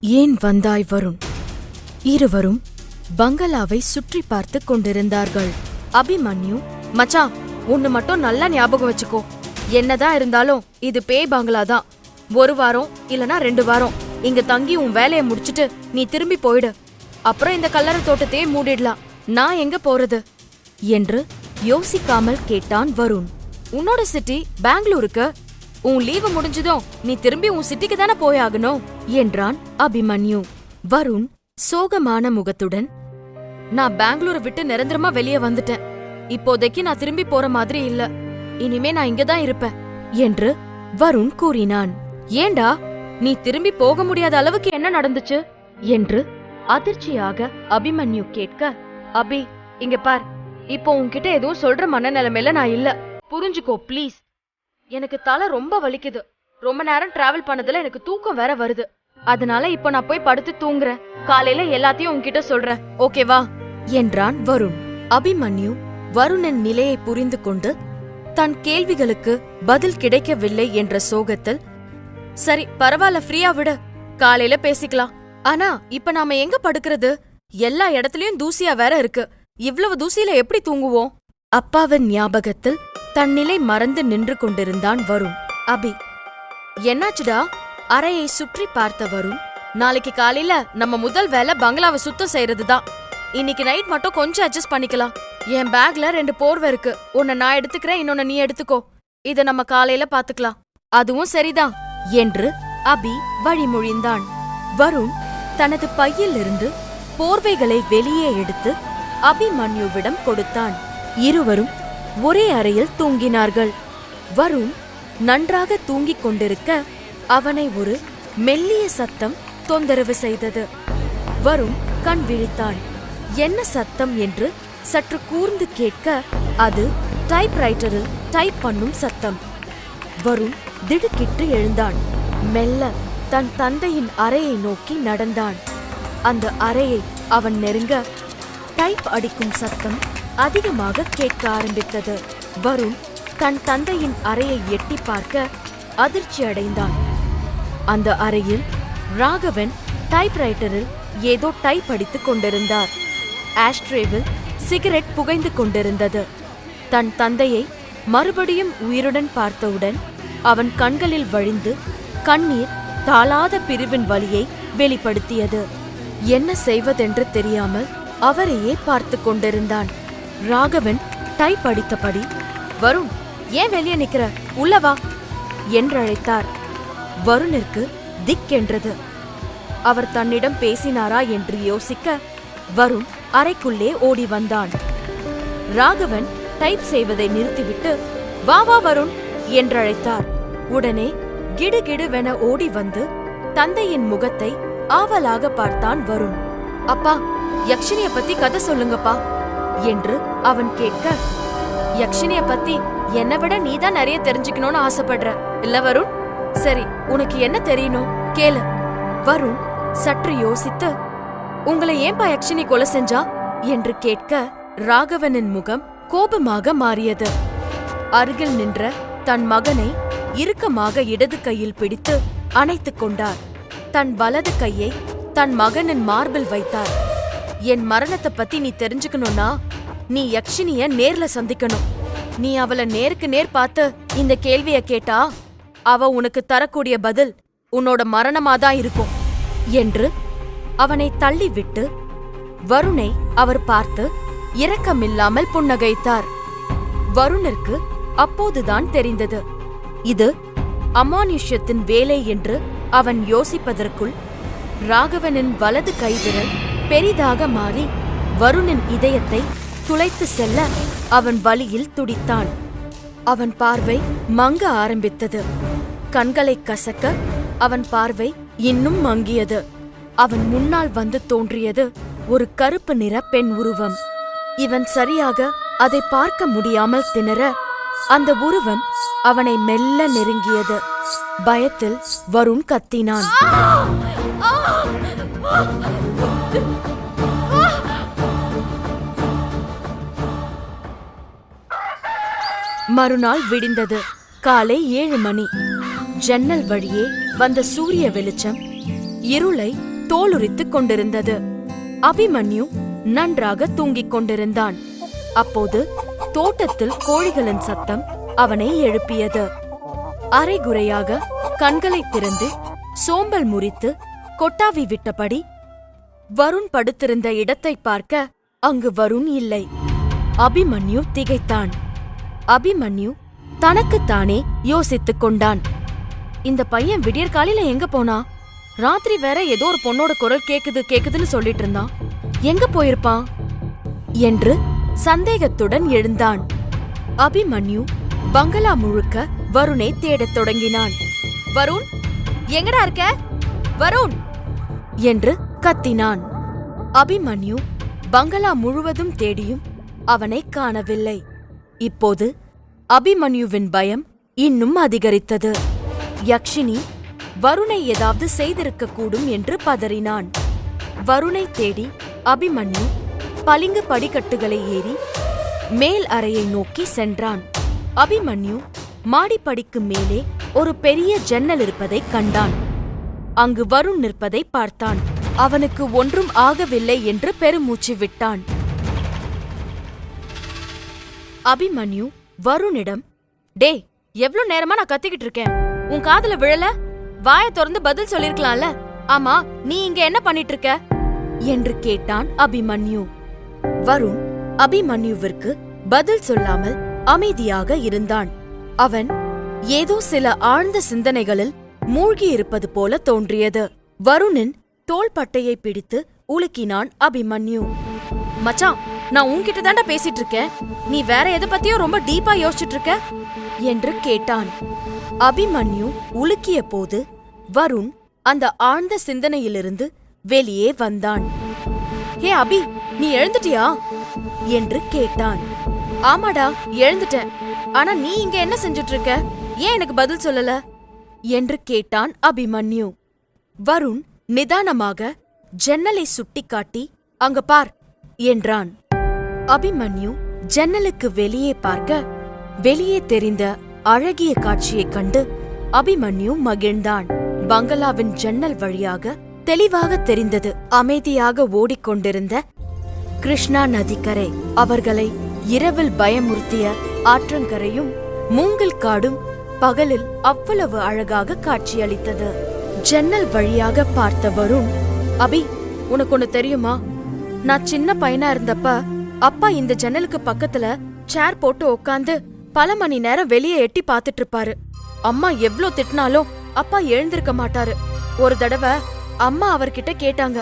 ஏன் வந்தாய் வருண்? இருவரும் பங்களாவை சுற்றி பார்த்து கொண்டிருந்தார்கள். அபிமன்யு, மச்சான், ஒன்னு மட்டும் நல்லா ஞாபகம் வச்சுக்கோ. என்னதான் இருந்தாலும் இது பேய் பங்களாதான். 1 வாரம் இல்லனா 2 வாரம் இங்க தங்கி உன் வேலையை முடிச்சிட்டு நீ திரும்பி போயிடு. அப்புறம் இந்த கல்லறை தோட்டத்தையே மூடிடலாம். நான் எங்க போறது என்று யோசிக்காமல் கேட்டான் வருண். உன்னோட சிட்டி பெங்களூருக்கு. உன் லீவு முடிஞ்சதும் நீ திரும்பி உன் சிட்டிக்கு தானே போயாகணும் என்றான் அபிமன்யு. வருண் சோகமான முகத்துடன், நான் பெங்களூரை விட்டு நிரந்தரமா வெளியே வந்துட்டேன். இப்போதைக்கு நான் திரும்பி போற மாதிரி இல்ல. இனிமே நான் இங்கதான் இருப்பேன் என்று வருண் கூறினான். ஏண்டா, நீ திரும்பி போக முடியாத அளவுக்கு என்ன நடந்துச்சு என்று அதிர்ச்சியாக அபிமன்யு கேட்க, அபி, இங்க பார், இப்போ உன்கிட்ட எதுவும் சொல்ற மனநிலைமையில நான் இல்ல. புரிஞ்சுக்கோ ப்ளீஸ். எனக்கு தலை ரொம்ப வலிக்குது. ரொம்ப நேரம் டிராவல் பண்ணதுல எனக்கு தூக்கம் வேற வருது. அதனால இப்ப நான் போய் படுத்து தூங்குறேன். காலையில எல்லாத்தையும் உன்கிட்ட சொல்றேன், ஓகேவா என்றான் வருண். அபிமன்யு வருணின் நிலையை புரிந்து கொண்டு தன் கேள்விகளுக்கு பதில் கிடைக்கவில்லை என்ற சோகத்தில், சரி பரவாயில்ல, ஃப்ரீயா விடு, காலையில பேசிக்கலாம். ஆனா இப்ப நாம எங்க படுக்கிறது? எல்லா இடத்துலயும் தூசியா வேற இருக்கு. இவ்வளவு தூசியில எப்படி தூங்குவோம்? அப்பாவின் ஞாபகத்தில் தன் நிலை மறந்து நின்று கொண்டிருந்தான் வருண். அபி, என்னாச்சுடா? அறையை சுற்றி பார்த்த வருண், நாளைக்கு காலையில நம்ம முதல் வேலை பங்களாவை சுத்தம் செய்யறதுதான். இன்னைக்கு நைட் மட்டும் கொஞ்சம் அட்ஜஸ்ட் பண்ணிக்கலாம். என் பேக்ல 2 போர்வை இருக்கு. ஒன்ன நான் எடுத்துக்கிறேன், இன்னொன்னு நீ எடுத்துக்கோ. இத நம்ம காலையில பாத்துக்கலாம். அதுவும் சரிதான் என்று அபி வழிமொழிந்தான். வருண் தனது பையிலிருந்து போர்வைகளை வெளியே எடுத்து அபிமன்யுவிடம் கொடுத்தான். இருவரும் ஒரே அறையில் தூங்கினார்கள். வருண் நன்றாக தூங்கிக் கொண்டிருக்க அவனை ஒரு மெல்லிய சத்தம் தொந்தரவு செய்தது. வருண் கண் விழித்தான். என்ன சத்தம் என்று சற்று கூர்ந்து கேட்க, அது டைப்ரைட்டரில் டைப் பண்ணும் சத்தம். வருண் திடுக்கிட்டு எழுந்தான். மெல்ல தன் தந்தையின் அறையை நோக்கி நடந்தான். அந்த அறையை அவன் நெருங்க டைப் அடிக்கும் சத்தம் அதிகமாக கேட்க ஆரம்பித்தது. வருண் தன் தந்தையின் அறையை எட்டி பார்க்க அதிர்ச்சி அடைந்தான். அந்த அறையில் ராகவன் டைப்ரைட்டரில் ஏதோ டைப் அடித்துக் கொண்டிருந்தார். ஆஷ்ட்ரேவில் சிகரெட் புகைந்து கொண்டிருந்தது. தன் தந்தையை மறுபடியும் உயிருடன் பார்த்தவுடன் அவன் கண்களில் வழிந்து கண்ணீர் தாளாத பிரிவின் வலியை வெளிப்படுத்தியது. என்ன செய்வதென்று தெரியாமல் அவரையே பார்த்து கொண்டிருந்தான். ராகவன் டைப் அடித்தபடி, வருண், ஏன் வெளியே நிக்கிற? உள்ளவா என்றழைத்தார். வருணிற்கு திக்கென்றது. அவர் தன்னிடம் பேசினாரா என்று யோசிக்க வருண் அறைக்குள்ளே ஓடி வந்தான். ராகவன் டைப் செய்வதை நிறுத்திவிட்டு, வா வா வருண் என்றழைத்தார். உடனே கிடுகிடுவென ஓடி வந்து தந்தையின் முகத்தை ஆவலாக பார்த்தான் வருண். அப்பா, யக்ஷினிய பத்தி கதை சொல்லுங்கப்பா என்று அவன் கேட்க, யக்ஷினிய பத்தி என்னை விட நீதான் நிறைய தெரிஞ்சுக்கணும்னு ஆசைப்படுற இல்ல வருண்? சரி, உனக்கு என்ன தெரியணும் கேளு. வருண் சற்று யோசித்து, உங்களை ஏன்பா யக்ஷினி கொலை செஞ்சா என்று கேட்க ராகவனின் முகம் கோபமாக மாறியது. அருகில் நின்ற தன் மகனை இறுக்கமாக இடது கையில் பிடித்து அணைத்துக் கொண்டார். தன் வலது கையை தன் மகனின் மார்பில் வைத்தார். என் மரணத்தை பத்தி நீ தெரிஞ்சுக்கணும்னா நீ யக்ஷினிய நேர்ல சந்திக்கணும். நீ அவளை நேருக்கு நேர் பார்த்து இந்த கேள்விய கேட்டா அவ உனக்கு தரக்கூடிய பதில் உன்னோட மரணமாதான் இருக்கும் என்று அவனை தள்ளிவிட்டு வருணை அவர் பார்த்து இரக்கமில்லாமல் புன்னகைத்தார். வருணிற்கு அப்போதுதான் தெரிந்தது இது அமானுஷ்யத்தின் வேலை என்று. அவன் யோசிப்பதற்குள் ராகவனின் வலது கைவிரல் பெரிதாக மாறி வருணின் இதயத்தை துளைத்து செல்ல அவன் வலியில் துடித்தான். அவன் பார்வை மங்க ஆரம்பித்தது. கண்களை கசக்க அவன் பார்வை இன்னும் மங்கியது. அவன் முன்னால் வந்து தோன்றியது ஒரு கருப்பு நிற பெண் உருவம். இவன் சரியாக அதை பார்க்க முடியாமல் திணற அந்த உருவம் அவனை மெல்ல நெருங்கியது. பயத்தில் வருண் கத்தினான். மறுநாள் விடிந்தது. காலை 7 மணி. ஜன்னல் வழியே வந்த சூரிய வெளிச்சம் இருளை தோலுரித்துக் கொண்டிருந்தது. அபிமன்யு நன்றாக தூங்கிக் கொண்டிருந்தான். அப்போது தோட்டத்தில் கோழிகளின் சத்தம் அவனை எழுப்பியது. அரைகுறையாக கண்களை திறந்து சோம்பல் முறித்து கொட்டாவி விட்டபடி வருண் படுத்திருந்த இடத்தை பார்க்க அங்கு வருண் இல்லை. அபிமன்யு திகைத்தான். அபிமன்யு தனக்குத்தானே யோசித்துக் கொண்டான். இந்த பையன் விடியற்காலையில எங்க போனா? ராத்திரி வேற ஏதோ ஒரு பொண்ணோட குரல் கேக்குதுன்னு சொல்லிட்டு இருந்தான். எங்க போயிருப்பான் என்று சந்தேகத்துடன் எழுந்தான். அபிமன்யு பங்களா முழுக்க வருணை தேடத் தொடங்கினான். வருண், எங்கடா இருக்க? வருண் என்று கத்தினான். அபிமன்யு பங்களா முழுவதும் தேடியும் அவனை காணவில்லை. இப்போது அபிமன்யுவின் பயம் இன்னும் அதிகரித்தது. யக்ஷினி வருணை ஏதாவது செய்திருக்க கூடும் என்று பதறினான். வருணை தேடி அபிமன்யு பளிங்கு படிக்கட்டுகளை ஏறி மேல் அறையை நோக்கி சென்றான். அபிமன்யு மாடிப்படிக்கு மேலே ஒரு பெரிய ஜன்னல் இருப்பதைக் கண்டான். அங்கு வருண் நிற்பதை பார்த்தான். அவனுக்கு ஒன்றும் ஆகவில்லை என்று பெருமூச்சு விட்டான். அபிமன்யு வருணிடம், டே, எவ்ளோ நேரமா நான் கத்திக்கிட்டு இருக்கேன், உன் காதுல விழல? வாய திறந்து பதில் சொல்லிருக்கலாம்ல. ஆமா, நீ இங்க என்ன பண்ணிட்டு இருக்க என்று கேட்டான் அபிமன்யு. வருண் அபிமன்யுவிற்கு பதில் சொல்லாமல் அமைதியாக இருந்தான். அவன் ஏதோ சில ஆழ்ந்த சிந்தனைகளில் மூழ்கியிருப்பது போல தோன்றியது. வருணின் தோள்பட்டையை பிடித்து உலுக்கினான் அபிமன்யு. மச்சான், நான் உன்கிட்ட தாண்டா பேசிட்டு இருக்கேன், நீ வேற எதை பத்தியோ ரொம்ப டீப்பா யோசிச்சுட்டு இருக்க என்று கேட்டான். அபிமன்யு உலுக்கிய போது வருண் அந்த ஆழ்ந்த சிந்தனையிலிருந்து வெளியே வந்தான். ஏ அபி, நீ எழுந்துட்டியா என்று கேட்டான். ஆமாடா, எழுந்துட்டேன். ஆனா நீ இங்க என்ன செஞ்சுட்டு இருக்க? ஏன் எனக்கு பதில் சொல்லல என்று கேட்டான் அபிமன்யு. வருண் நிதானமாக ஜன்னலை சுட்டிக்காட்டி, அங்க பார் என்றான். அபிமன்யு ஜன்னலுக்கு வெளியே பார்க்க வெளியே தெரிந்த அழகிய காட்சியைக் கண்டு அபிமன்யு மகிழ்ந்தான். பங்களாவின் ஜன்னல் வழியாக தெளிவாக தெரிந்தது அமைதியாக ஓடிக்கொண்டிருந்த கிருஷ்ணா நதிக்கரை. அவர்களை இரவில் பயமுறுத்திய ஆற்றங்கரையும் மூங்கில் காடும் பகலில் அவ்வளவு அழகாக காட்சியளித்தது. ஜன்னல் வழியாக பார்த்த வருண், அபி, உனக்கு ஒண்ணு தெரியுமா? நான் சின்ன பையனா இருந்தப்ப அப்பா இந்த ஜன்னலுக்கு பக்கத்துல சேர் போட்டு உக்காந்து பல மணி நேரம் வெளியே எட்டி பாத்துட்டு இருப்பாரு. அம்மா எவ்ளோ திட்டினாலும் அப்பா எழுந்திருக்க மாட்டாரு. ஒரு தடவை அம்மா அவர்கிட்ட கேட்டாங்க,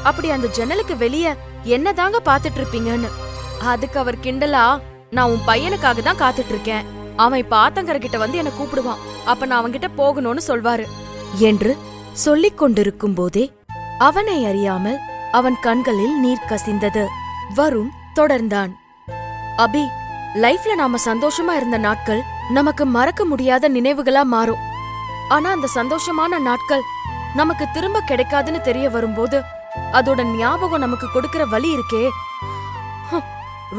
அப்படி அந்த ஜன்னலுக்கு வெளியே என்னதாங்க பாத்துட்டு இருப்பீங்கன்னு. அதுக்கு அவர் கிண்டலா, நான் உன் பையனுக்காக தான் காத்துட்டு இருக்கேன், அவன் இப்ப ஆத்தங்கரைகிட்ட வந்து என்ன கூப்பிடுவான், அப்ப நான் அவன்கிட்ட போகணும்னு சொல்வாரு என்று சொல்லிக் கொண்டிருக்கும் போதே அவனை அறியாமல் அவன் கண்களில் நீர் கசிந்தது. வருண் தொடர்ந்தான். அபி, லைஃப்ல நாம சந்தோஷமா இருந்த நாட்கள் நமக்கு மறக்க முடியாத நினைவுகளா மாறும். ஆனா அந்த சந்தோஷமான நாட்கள் நமக்கு திரும்ப கிடைக்காதுன்னு தெரிய வரும்போது அதோட ஞாபகம் நமக்கு கொடுக்கிற வலி இருக்கே,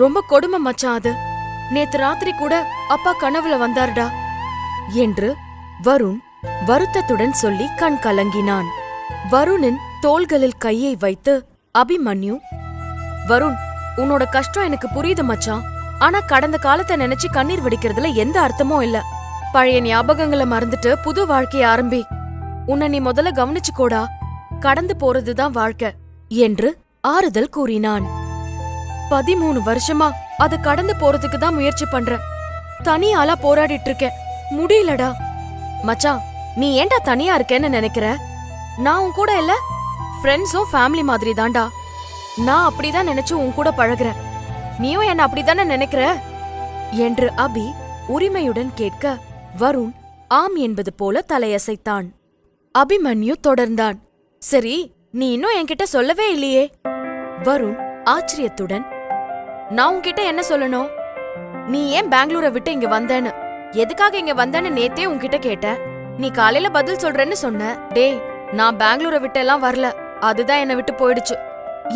ரொம்ப கொடுமை மச்சான் அது. நேத்து ராத்திரி கூட அப்பா கனவுல வந்தாருடா என்று வருண் வருத்தத்துடன் சொல்லி கண் கலங்கினான். வருணின் தோள்களில் கையை வைத்து அபிமன்யு, வருண், உன்னோட கஷ்டம் எனக்கு புரியுது மச்சான். ஆனா கடந்த காலத்தை நினைச்சு கண்ணீர் வடிக்கிறதுல எந்த அர்த்தமும் இல்ல. பழைய ஞாபகங்களை மறந்துட்டு புது வாழ்க்கைய ஆரம்பி. உன்னை நீ முதல்ல கவனிச்சுக்கோடா, கடந்து போறதுதான் வாழ்க்கை என்று ஆறுதல் கூறினான். 13 வருஷமா அது கடந்து போறதுக்கு தான் முயற்சி பண்றேன். தனியாலா போராடிட்டு இருக்கேன், முடியலடா. மச்சான், நீ ஏன்டா தனியா இருக்கேன்னு நினைக்கிற? நான் உன் கூட இல்ல, ஃப்ரெண்ட்ஸும் ஃபேமிலி மாதிரி தான்டா. நான் அப்படிதான் நினைச்சு உன் கூட பழகுறேன், நீயும் என்ன அப்படித்தானே நினைக்கிற என்று அபி உரிமையுடன் கேட்க வருண் ஆம் என்பது போல தலையசைத்தான். அபிமன்யு தொடர்ந்தான். சரி, நீ இன்னும் என்கிட்ட சொல்லவே இல்லையே. வருண் ஆச்சரியத்துடன், நான் உன்கிட்ட என்ன சொல்லணும்? நீ ஏன் பெங்களூரை விட்டு இங்க வந்தேன்னு, எதுக்காக இங்க வந்தேன்னு நேத்தே உன்கிட்ட கேட்ட. நீ காலையில பதில் சொல்றேன்னு சொன்ன. டேய், நான் பெங்களூரை விட்டு எல்லாம் வரல, அதுதான் என்னை விட்டு போயிடுச்சு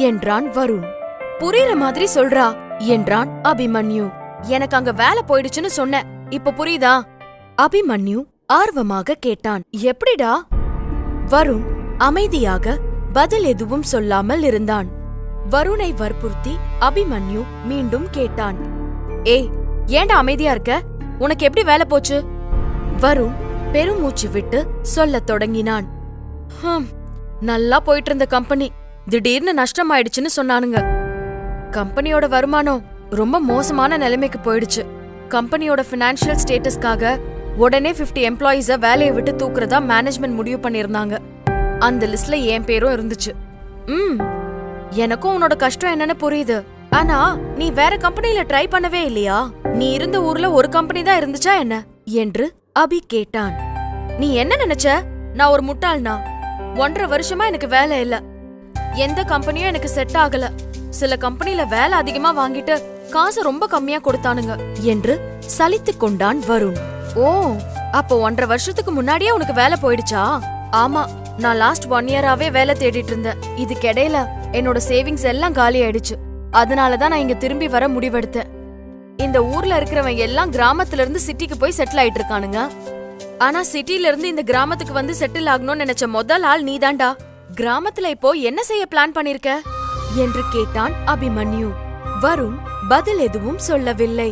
என்றான் வருண். புரியுற மாதிரி சொல்றா என்றான் அபிமன்யு. எனக்கு அங்க வேலை போயிடுச்சுன்னு சொன்ன, இப்ப புரியுதா? அபிமன்யு ஆர்வமாக கேட்டான். எப்படிடா? வருண் அமைதியாக பதில் எதுவும் சொல்லாமல் இருந்தான். வருணை வற்புறுத்தி அபிமன்யு மீண்டும் கேட்டான். ஏய், ஏன்டா அமைதியா இருக்க? உனக்கு எப்படி வேலை போச்சு? வருண் பெருமூச்சு விட்டு சொல்லத் தொடங்கினான். நல்லா போயிட்டு இருந்த கம்பெனி திடீர்னு நஷ்டமாயிடுச்சுன்னு சொன்னானுங்க. கம்பெனியோட வருமானம் ரொம்ப மோசமான நிலைமைக்கு போயிடுச்சு. கம்பெனியோட பினான்சியல் ஸ்டேட்டஸ்க்காக உடனே 50 எம்ப்ளாயீஸ வேலையை விட்டு தூக்குறதா மேனேஜ்மெண்ட் முடிவு பண்ணிருந்தாங்க. அந்த லிஸ்ட்ல என் பேரும் இருந்துச்சு. எனக்கும் உன்னோட கஷ்டம் என்னன்னு புரியுது. ஆனா நீ வேற கம்பெனில ட்ரை பண்ணவே இல்லையா? நீ இருந்த ஊர்ல ஒரு கம்பெனி தான் இருந்துச்சா என்ன என்று அபி கேட்டான். நீ என்ன நினைச்ச? நான் ஒரு முட்டாள்னா? 1.5 வருஷமா எனக்கு வேலை இல்ல. எந்த கம்பெனியும் எனக்கு செட் ஆகல. சில கம்பெனில வேலை அதிகமா வாங்கிட்டு காசு ரொம்ப கம்மியா கொடுத்தானுங்க என்று சலித்துக் கொண்டான் வருண். ஓ, அப்போ 1.5 வருஷத்துக்கு முன்னாடியே உனக்கு வேலை போயிடுச்சா? ஆமா, நான் லாஸ்ட் 1 இயராவே வேலை தேடிட்டு இருந்தேன். இதுக்கிடையில என்னோட சேவிங்ஸ் எல்லாம் காலி ஆயிடுச்சு. அதனாலதான் நான் இங்க திரும்பி வர முடிவெடுத்தேன். இந்த ஊர்ல இருக்கிறவன் எல்லாம் கிராமத்துல இருந்து சிட்டிக்கு போய் செட்டில் ஆயிட்டு இருக்கானுங்க. ஆனா சிட்டில இருந்து இந்த கிராமத்துக்கு வந்து செட்டில் ஆகணும்னு நினைச்ச முதல் ஆள் நீதான்டா. கிராமத்துல இப்போ என்ன செய்ய பிளான் பண்ணிருக்க என்று கேட்டான் அபிமன்யு. வருண் பதில் எதுவும் சொல்லவில்லை.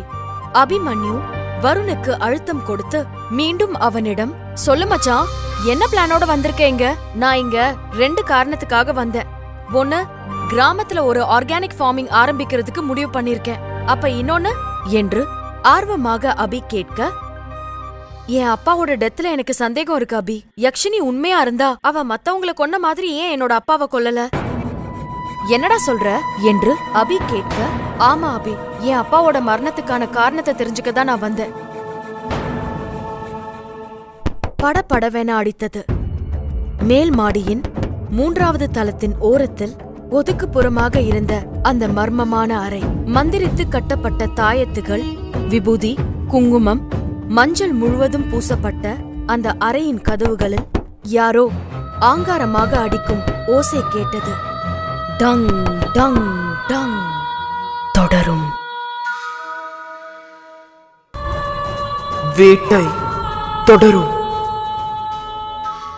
அபிமன்யு வருணுக்கு அழுத்தம் கொடுத்து மீண்டும் அவனிடம், சொல்லு மச்சான், என்ன பிளானோட வந்திருக்கீங்க? நான் இங்க 2 காரணத்துக்காக வந்தேன். ஒன்னு, கிராமத்துல ஒரு ஆர்கானிக் ஃபார்மிங் ஆரம்பிக்கிறதுக்கு முடிவு பண்ணிருக்கேன். அப்ப இன்னொன்னு என்று ஆர்வமாக அபி கேட்க, என் அப்பாவோட டெத்ல எனக்கு சந்தேகம் இருக்கு அபி. யக்ஷினி உண்மையா இருந்தா அவ மத்தவங்கள கொன்ன மாதிரி ஏன் என்னோட அப்பாவை கொல்லல? என்னடா சொல்ற என்று அபி கேட்க, ஆமா அபி, என் அப்பாவோட மரணத்துக்கான காரணத்தை தெரிஞ்சுக்க தான் நான் வந்தேன். படபடவென அடித்தது. மேல் மாடியின் 3வது தளத்தின் ஓரத்தில் ஒதுக்குப்புறமாக இருந்த அந்த மர்மமான அறை. மந்திரித்து கட்டப்பட்ட தாயத்துகள், விபூதி, குங்குமம், மஞ்சள் முழுவதும் பூசப்பட்ட அந்த அறையின் கதவுகளில் யாரோ ஆங்காரமாக அடிக்கும் ஓசை கேட்டது. Tongue tongue tongue. தொடரும். வேட்டை தொடரும்.